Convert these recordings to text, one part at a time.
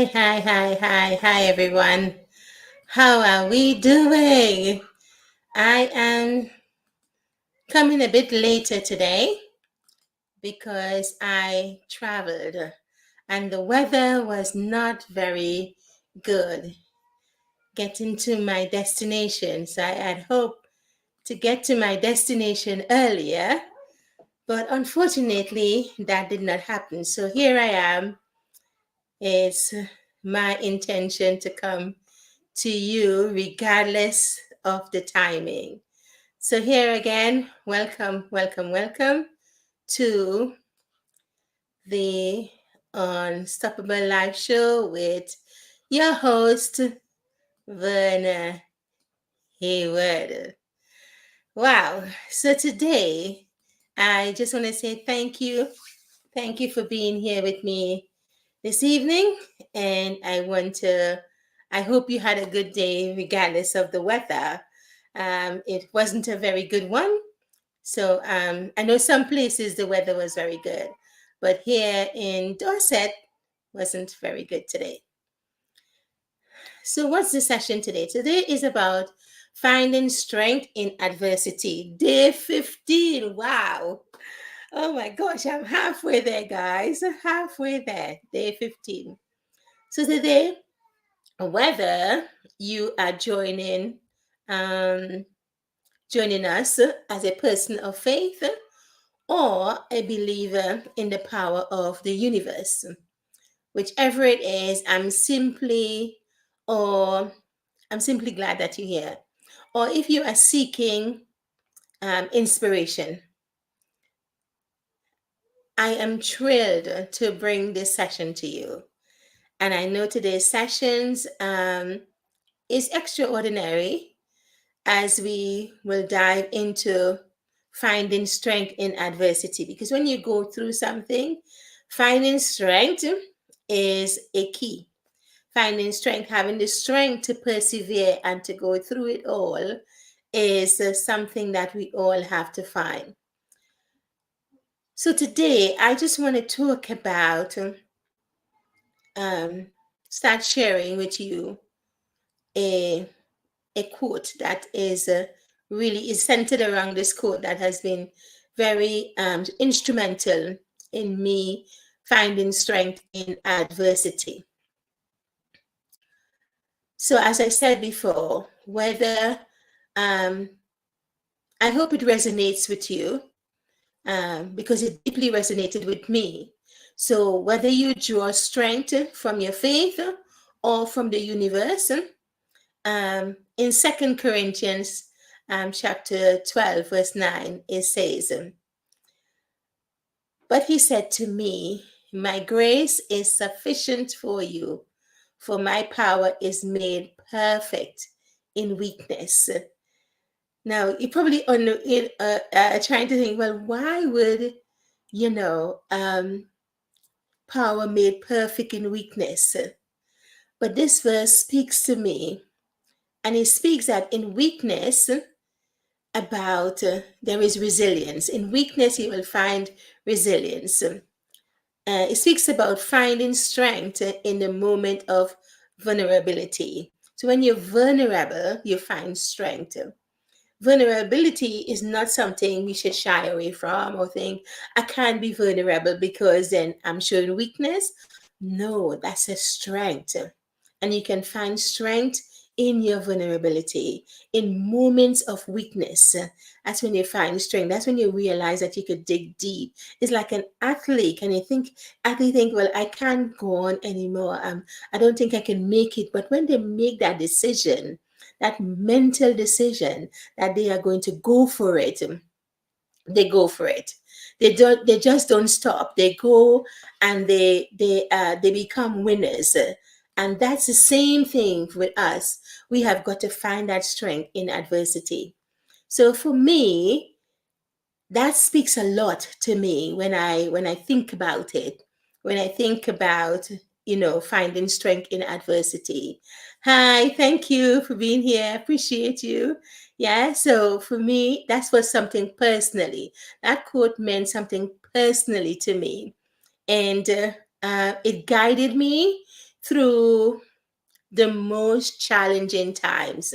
Hi, everyone. How are we doing? I am coming a bit later today because I traveled and the weather was not very good getting to my destination. So I had hoped to get to my destination earlier, but unfortunately, that did not happen. So here I am. It's my intention to come to you regardless of the timing. So, here again, welcome to the Unstoppable Live Show with your host, Verna Hayward. Wow. So, today, I just want to say thank you. Thank you for being here with me this evening. And I hope you had a good day regardless of the weather. It wasn't a very good one. So I know some places the weather was very good, but here in Dorset wasn't very good today. So what's the session today? Today is about finding strength in adversity. Day 15. Wow. Oh my gosh, I'm halfway there, guys. Halfway there. Day 15. So today, whether you are um, joining us as a person of faith or a believer in the power of the universe, whichever it is, or I'm simply glad that you're here. Or if you are seeking inspiration, I am thrilled to bring this session to you. And I know today's sessions is extraordinary as we will dive into finding strength in adversity. Because when you go through something, finding strength is a key. Finding strength, having the strength to persevere and to go through it all is something that we all have to find. So today, I just want to talk about, um, start sharing with you a a quote that is really is centered around this quote that has been very instrumental in me finding strength in adversity. So, as I said before, whether um, I hope it resonates with you because it deeply resonated with me. So, whether you draw strength from your faith or from the universe, in Second Corinthians chapter 12, verse 9, it says, "But he said to me, my grace is sufficient for you, for my power is made perfect in weakness." Now, you're probably trying to think, well, why would, you know, power made perfect in weakness? But this verse speaks to me, and it speaks that in weakness, there is resilience. In weakness, you will find resilience. It speaks about finding strength in the moment of vulnerability. So when you're vulnerable, you find strength. Vulnerability is not something we should shy away from or think, I can't be vulnerable because then I'm showing weakness. No, that's a strength. And you can find strength in your vulnerability, in moments of weakness. That's when you find strength. That's when you realize that you could dig deep. It's like an athlete. And athlete think, well, I can't go on anymore. I don't think I can make it. But when they make that decision, that mental decision that they are going to go for it, they go for it. They just don't stop. They go and they become winners. And that's the same thing with us. We have got to find that strength in adversity. So for me, that speaks a lot to me when I think about it. When I think about finding strength in adversity. Hi, thank you for being here. Appreciate you. Yeah, so for me, that's was something personally. That quote meant something personally to me, and it guided me through the most challenging times.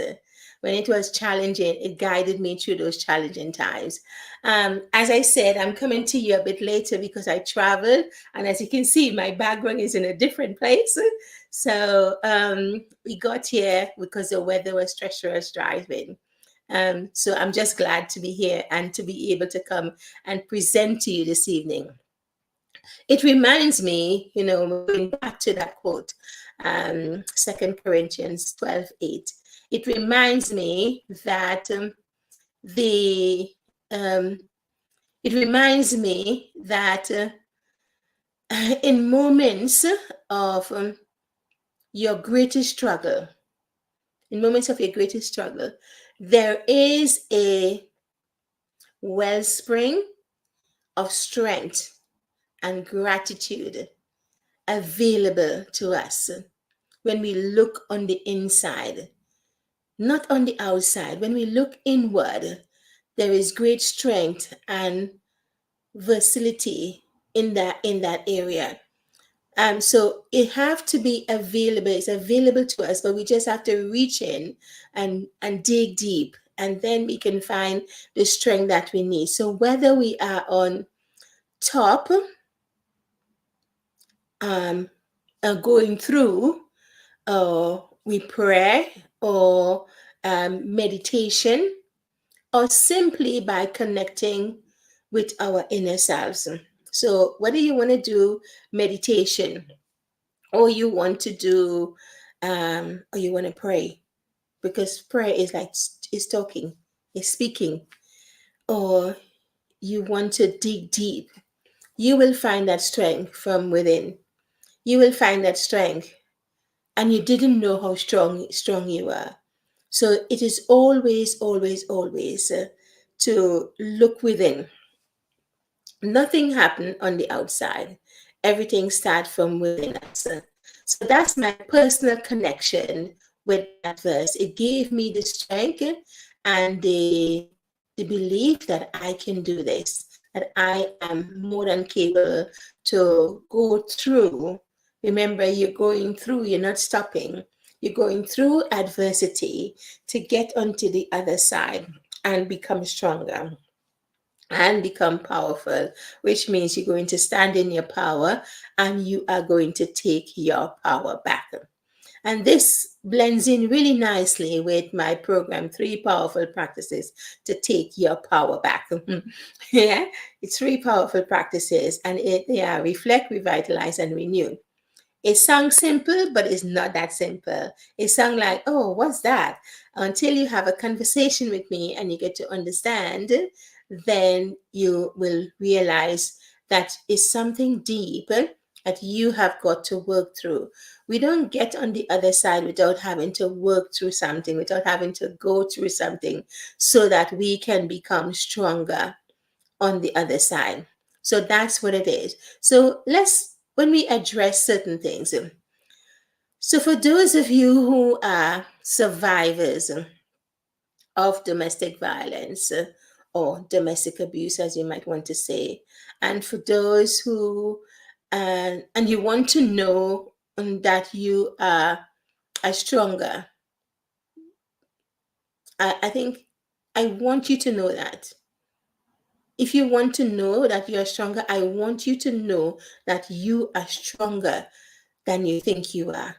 When it was challenging, it guided me through those challenging times. As I said, I'm coming to you a bit later because I traveled, and as you can see, my background is in a different place. So we got here because the weather was treacherous driving. So I'm just glad to be here and to be able to come and present to you this evening. It reminds me, going back to that quote, 2 Corinthians 12:8. It reminds me that the it reminds me that in moments of your greatest struggle, in moments of your greatest struggle, there is a wellspring of strength and gratitude available to us when we look on the inside, not on the outside. When we look inward, there is great strength and versatility in that area. So it have to be available. It's available to us, but we just have to reach in and dig deep, and then we can find the strength that we need. So whether we are on top, going through, or we pray, or meditation, or simply by connecting with our inner selves. So whether you want to do meditation, or you want to do, or you want to pray, because prayer is like is talking, is speaking, or you want to dig deep, you will find that strength from within. You will find that strength, and you didn't know how strong you are. So it is always, always, always to look within. Nothing happened on the outside. Everything starts from within us. So that's my personal connection with that verse. It gave me the strength and the belief that I can do this, that I am more than capable to go through. Remember, you're going through, you're not stopping. You're going through adversity to get onto the other side and become stronger and become powerful, which means you're going to stand in your power and you are going to take your power back. And this blends in really nicely with my program, 3 Powerful Practices to Take Your Power Back. Yeah, it's 3 powerful practices, and they are reflect, revitalize, and renew. It sounds simple, but it's not that simple. It sounds like, oh, what's that? Until you have a conversation with me and you get to understand, then you will realize that it's something deep that you have got to work through. We don't get on the other side without having to work through something, without having to go through something, so that we can become stronger on the other side. So that's what it is. So when we address certain things, so for those of you who are survivors of domestic violence, or domestic abuse, as you might want to say, and for those who, and you want to know that you are stronger, I think I want you to know that. If you want to know that you are stronger, I want you to know that you are stronger than you think you are.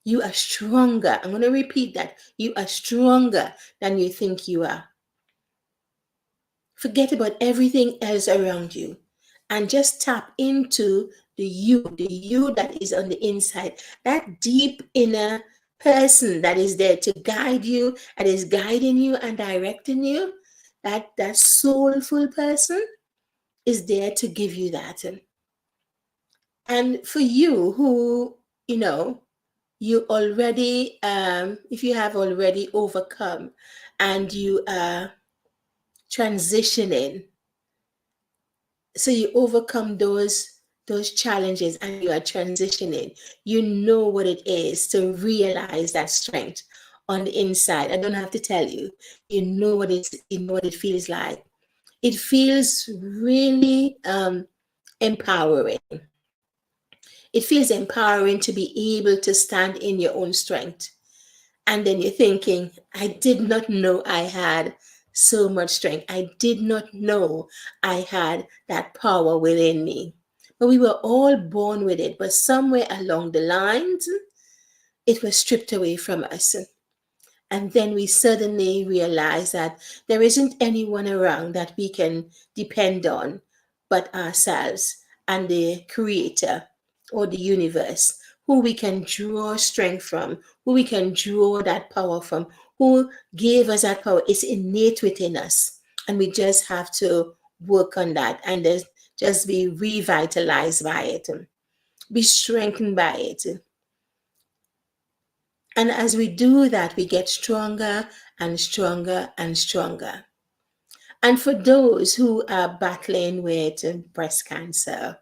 You are stronger. I'm going to repeat that. You are stronger than you think you are. Forget about everything else around you and just tap into the you that is on the inside, that deep inner person that is there to guide you, that is guiding you and directing you. That soulful person is there to give you that. And for you who, you already, if you have already overcome and you are transitioning, so you overcome those challenges and you are transitioning, you know what it is to realize that strength on the inside. I don't have to tell you. You know what it feels like. It feels really empowering. It feels empowering to be able to stand in your own strength. And then you're thinking, I did not know I had so much strength. I did not know I had that power within me. But we were all born with it. But somewhere along the lines, it was stripped away from us. And then we suddenly realize that there isn't anyone around that we can depend on but ourselves and the creator or the universe, who we can draw strength from, who we can draw that power from, who gave us that power. It's innate within us. And we just have to work on that and just be revitalized by it, be strengthened by it. And as we do that, we get stronger and stronger and stronger. And for those who are battling with breast cancer,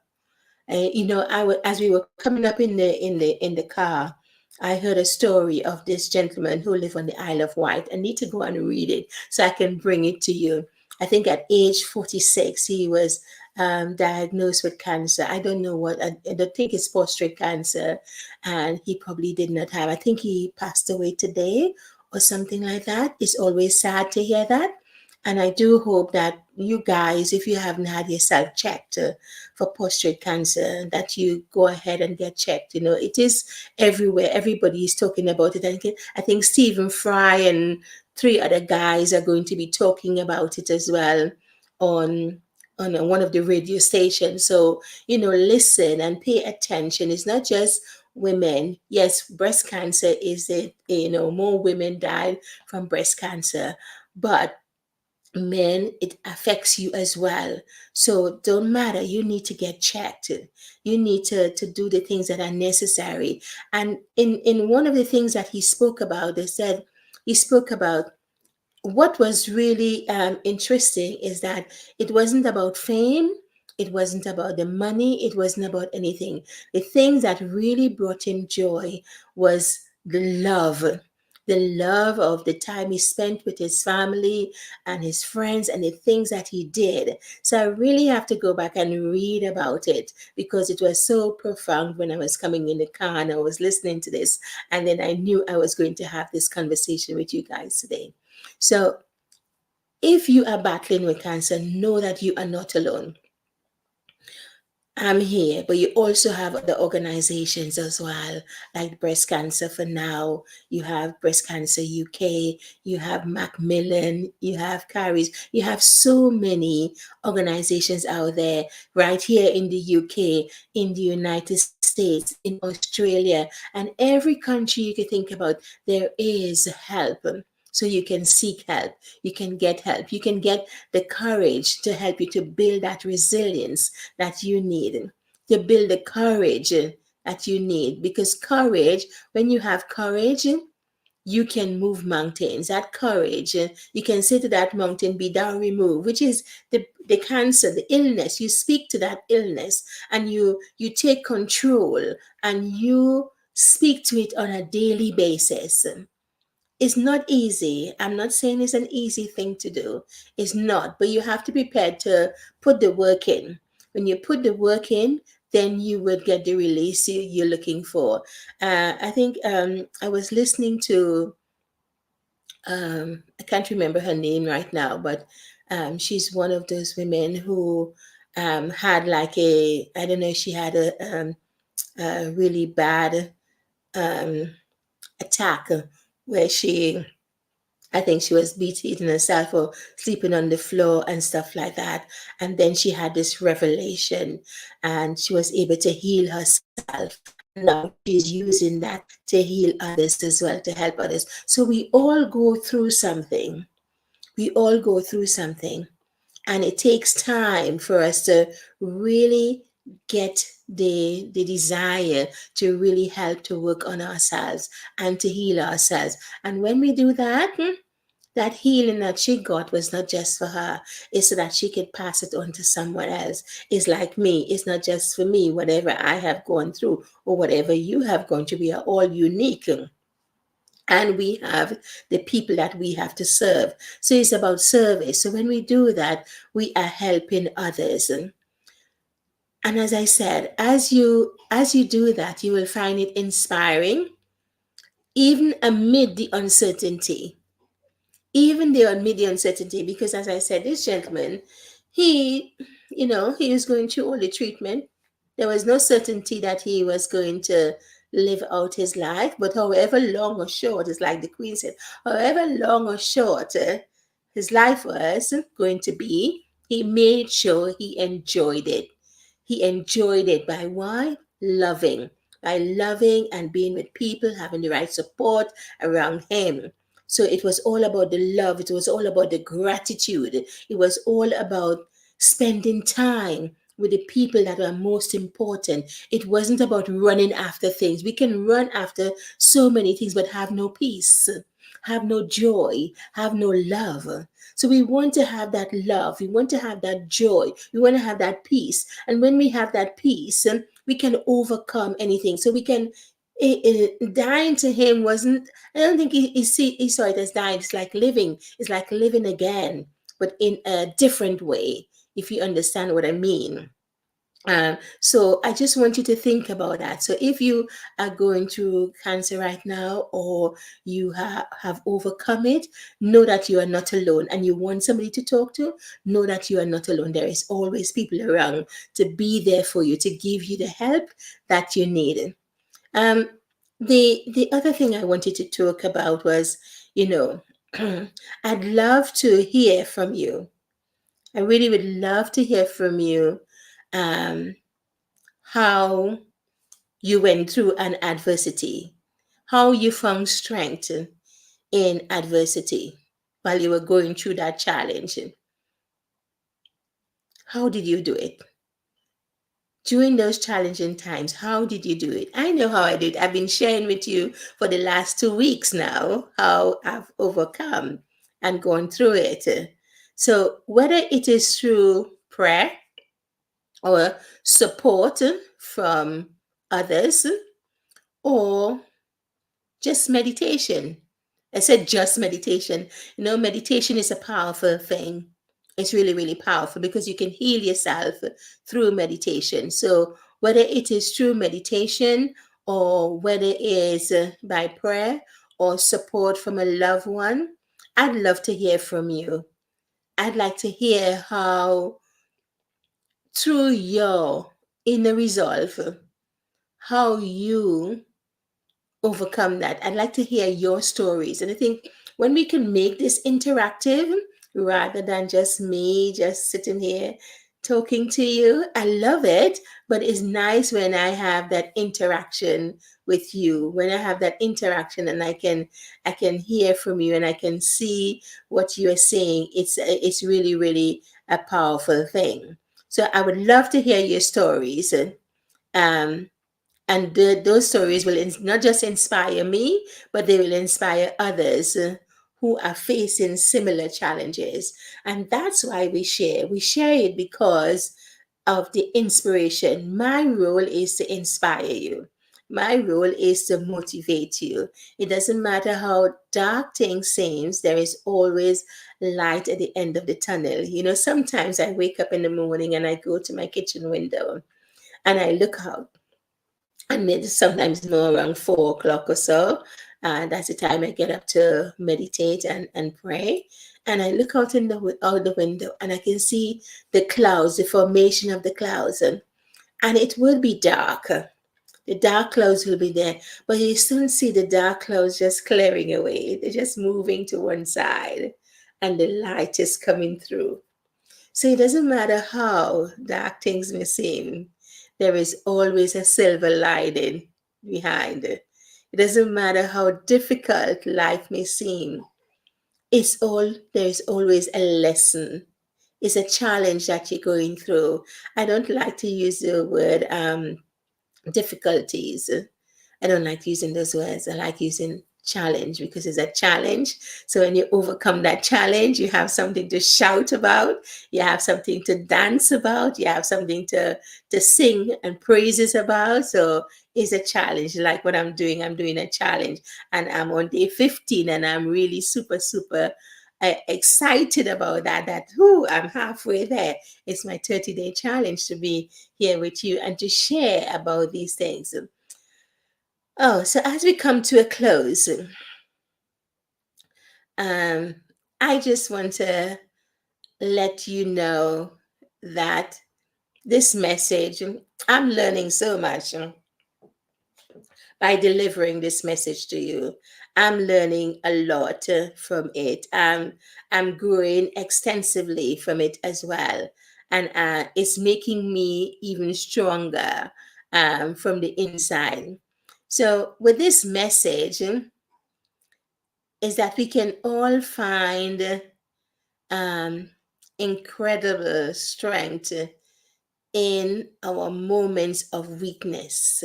as we were coming up in the car, I heard a story of this gentleman who lived on the Isle of Wight. I need to go and read it so I can bring it to you. I think at age 46, he was diagnosed with cancer. I don't know what, I don't think it's prostate cancer, and he probably did not have. I think he passed away today or something like that. It's always sad to hear that. And I do hope that you guys, if you haven't had yourself checked for prostate cancer, that you go ahead and get checked. It is everywhere. Everybody is talking about it. I think Stephen Fry and three other guys are going to be talking about it as well on one of the radio stations. So, listen and pay attention. It's not just women. Yes, breast cancer is it, more women die from breast cancer, but men, it affects you as well. So don't matter, you need to get checked. You need to do the things that are necessary. And in one of the things that he spoke about, they said he spoke about what was really interesting is that it wasn't about fame, it wasn't about the money, it wasn't about anything. The thing that really brought him joy was the love of the time he spent with his family and his friends and the things that he did. So I really have to go back and read about it because it was so profound when I was coming in the car and I was listening to this. And then I knew I was going to have this conversation with you guys today. So if you are battling with cancer, know that you are not alone. I'm here, but you also have other organizations as well, like Breast Cancer for Now. You have Breast Cancer UK, you have Macmillan, you have Carries. You have so many organizations out there, right here in the UK, in the United States, in Australia, and every country you can think about, there is help. So you can seek help, you can get help, you can get the courage to help you to build that resilience that you need, to build the courage that you need. Because courage, when you have courage, you can move mountains. That courage, you can say to that mountain, be thou removed, which is the cancer, the illness. You speak to that illness and you take control and you speak to it on a daily basis. It's not easy. I'm not saying it's an easy thing to do. It's not, but you have to be prepared to put the work in. When you put the work in, then you would get the release you're looking for. I think I was listening to, I can't remember her name right now, but she's one of those women who had like I don't know, she had a really bad um, attack where I think she was beating herself or sleeping on the floor and stuff like that. And then she had this revelation and she was able to heal herself. Now she's using that to heal others as well, to help others. So we all go through something. We all go through something. And it takes time for us to really get the desire to really help to work on ourselves and to heal ourselves. And when we do that, that healing that she got was not just for her. It's so that she could pass it on to someone else. It's like me. It's not just for me. Whatever I have gone through or whatever you have gone through, we are all unique. And we have the people that we have to serve. So it's about service. So when we do that, we are helping others. And as I said, as you do that, you will find it inspiring, even amid the uncertainty. Even the amid the uncertainty, because as I said, this gentleman, he, he was going through all the treatment. There was no certainty that he was going to live out his life, but however long or short, it's like the Queen said, however long or short his life was going to be, he made sure he enjoyed it. He enjoyed it by why? Loving. By loving and being with people, having the right support around him. So it was all about the love. It was all about the gratitude. It was all about spending time with the people that are most important. It wasn't about running after things. We can run after so many things, but have no peace, have no joy, have no love. So we want to have that love. We want to have that joy. We want to have that peace. And when we have that peace, we can overcome anything. So we can. Dying to him wasn't. I don't think he saw it as dying. It's like living. It's like living again, but in a different way. If you understand what I mean. So I just want you to think about that. So if you are going through cancer right now, or you have overcome it, know that you are not alone, and you want somebody to talk to, know that you are not alone. There is always people around to be there for you, to give you the help that you need. Um, the other thing I wanted to talk about was, you know, I'd love to hear from you. I really would love to hear from you. Um, how you went through an adversity, how you found strength in adversity while you were going through that challenge. How did you do it? During those challenging times, how did you do it? I know how I did. I've been sharing with you for the last 2 weeks now how I've overcome and gone through it. So, whether it is through prayer or support from others, or just meditation. I said just meditation. Meditation is a powerful thing. It's really, really powerful because you can heal yourself through meditation. So, whether it is through meditation, or whether it is by prayer or support from a loved one, I'd love to hear from you. I'd like to hear how, through your inner resolve, how you overcome that. I'd like to hear your stories. And I think when we can make this interactive rather than just me just sitting here talking to you, I love it. But it's nice when I have that interaction with you, when I have that interaction and I can hear from you and I can see what you are saying. It's really, really a powerful thing. So I would love to hear your stories. Um, and those stories will not just inspire me, but they will inspire others who are facing similar challenges. And that's why we share. We share it because of the inspiration. My role is to inspire you. My role is to motivate you. It doesn't matter how dark things seems, there is always light at the end of the tunnel. Sometimes I wake up in the morning and I go to my kitchen window and I look out, and it's sometimes more around 4 o'clock or so. That's the time I get up to meditate and pray. And I look out the window and I can see the clouds, the formation of the clouds, and it will be dark. The dark clouds will be there, but you soon see the dark clouds just clearing away. They're just moving to one side, and the light is coming through. So it doesn't matter how dark things may seem, there is always a silver lining behind it. It doesn't matter how difficult life may seem. There's always a lesson. It's a challenge that you're going through. I don't like to use the word difficulties. I don't like using those words. I like using challenge because it's a challenge. So when you overcome that challenge, you have something to shout about, you have something to dance about, you have something to sing and praises about. So it's a challenge. Like what I'm doing a challenge, and I'm on day 15, and I'm really super, super excited about that, that, whoo, I'm halfway there. It's my 30-day challenge to be here with you and to share about these things. Oh, so as we come to a close, um, I just want to let you know that this message, I'm learning so much by delivering this message to you. I'm learning a lot from it. I'm growing extensively from it as well. And it's making me even stronger from the inside. So, with this message, is that we can all find um, incredible strength in our moments of weakness.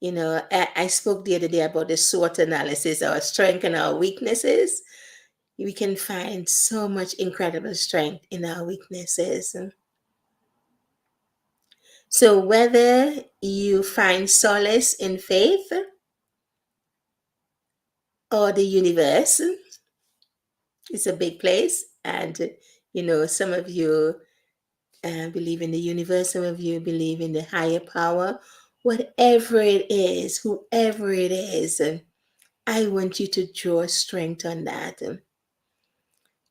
You know, I spoke the other day about the SWOT analysis, our strength and our weaknesses. We can find so much incredible strength in our weaknesses. So, whether you find solace in faith or the universe, it's a big place. And, you know, some of you believe in the universe, some of you believe in the higher power. Whatever it is, whoever it is, I want you to draw strength on that.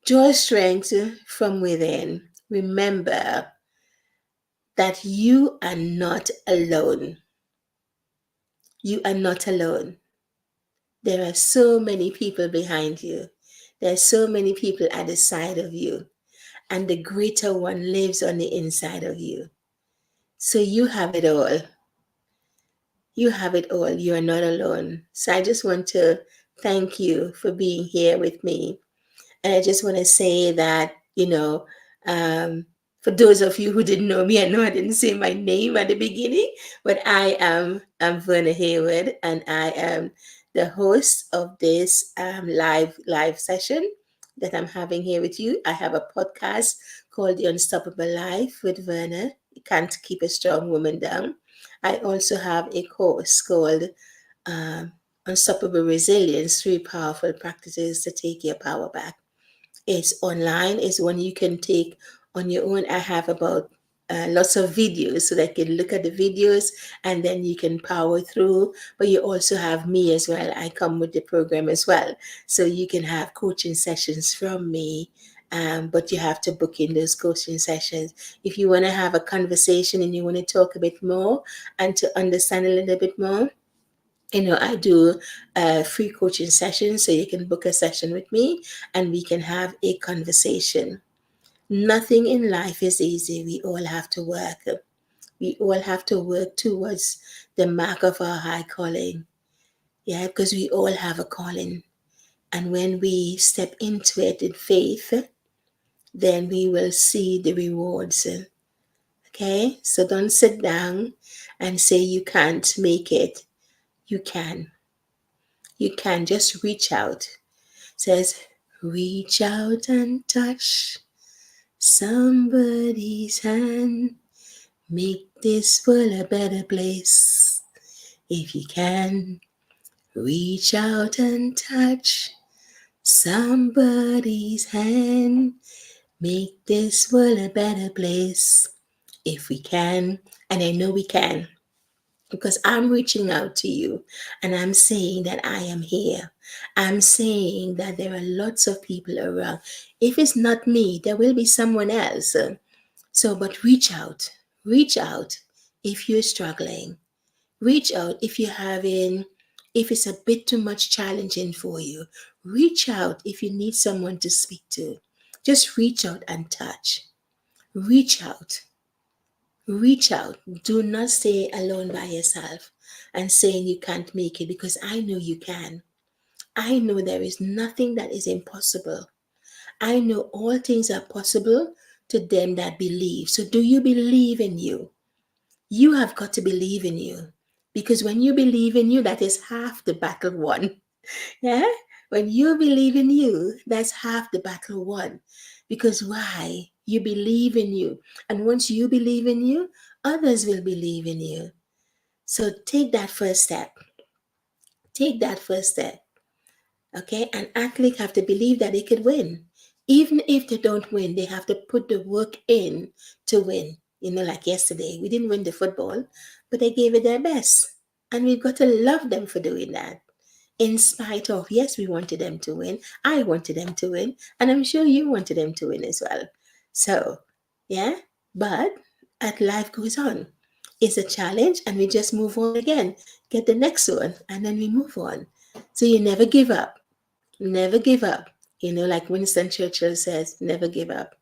Draw strength from within. Remember that you are not alone. You are not alone. There are so many people behind you. There are so many people at the side of you. And the greater one lives on the inside of you. So you have it all. You have it all. You are not alone. So I just want to thank you for being here with me. And I just want to say that, um, for those of you who didn't know me, I know I didn't say my name at the beginning, but I'm Verna Hayward, and I am the host of this live session that I'm having here with you. I have a podcast called The Unstoppable Life with Verna. You can't keep a strong woman down. I also have a course called um, Unstoppable Resilience, 3 powerful practices to take your power back. It's online. It's one you can take on your own. I have about lots of videos so that you can look at the videos and then you can power through. But you also have me as well. I come with the program as well. So you can have coaching sessions from me. But you have to book in those coaching sessions. If you want to have a conversation and you want to talk a bit more and to understand a little bit more, I do free coaching sessions, so you can book a session with me and we can have a conversation. Nothing in life is easy. We all have to work. We all have to work towards the mark of our high calling. Yeah, because we all have a calling. And when we step into it in faith, then we will see the rewards. Okay? So don't sit down and say you can't make it. You can. You can just reach out. Says, reach out and touch somebody's hand. Make this world a better place. If you can, reach out and touch somebody's hand. Make this world a better place. If we can, and I know we can, because I'm reaching out to you and I'm saying that I am here. I'm saying that there are lots of people around. If it's not me, there will be someone else. But reach out. Reach out if you're struggling. Reach out if you're if it's a bit too much challenging for you. Reach out if you need someone to speak to. Just reach out and touch. Reach out. Reach out. Do not stay alone by yourself and saying you can't make it, because I know you can. I know there is nothing that is impossible. I know all things are possible to them that believe. So, do you believe in you? You have got to believe in you, because when you believe in you, that is half the battle won. Yeah? When you believe in you, that's half the battle won. Because why? You believe in you. And once you believe in you, others will believe in you. So take that first step. Take that first step. Okay, and athletes have to believe that they could win. Even if they don't win, they have to put the work in to win. Like yesterday, we didn't win the football, but they gave it their best. And we've got to love them for doing that. In spite of, yes, we wanted them to win. I wanted them to win. And I'm sure you wanted them to win as well. So, yeah, but as life goes on, it's a challenge and we just move on again, get the next one, and then we move on. So you never give up. Never give up. Like Winston Churchill says, never give up.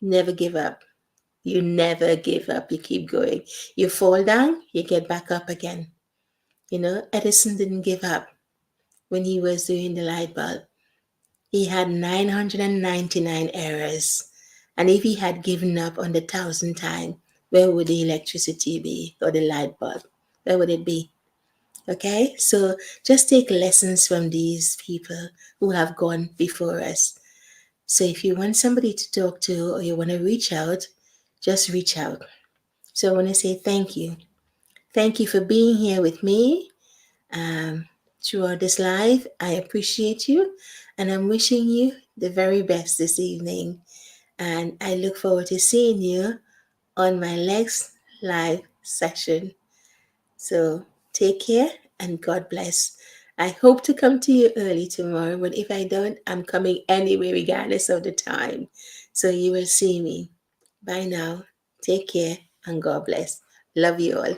Never give up. You never give up. You keep going. You fall down, you get back up again. Edison didn't give up when he was doing the light bulb. He had 999 errors. And if he had given up on the 1,000th time, where would the electricity be or the light bulb? Where would it be? Okay, so just take lessons from these people who have gone before us. So if you want somebody to talk to or you want to reach out, just reach out. So I want to say thank you. Thank you for being here with me throughout this live. I appreciate you and I'm wishing you the very best this evening. And I look forward to seeing you on my next live session. So take care and God bless. I hope to come to you early tomorrow, but if I don't, I'm coming anyway, regardless of the time. So you will see me. Bye now. Take care and God bless. Love you all.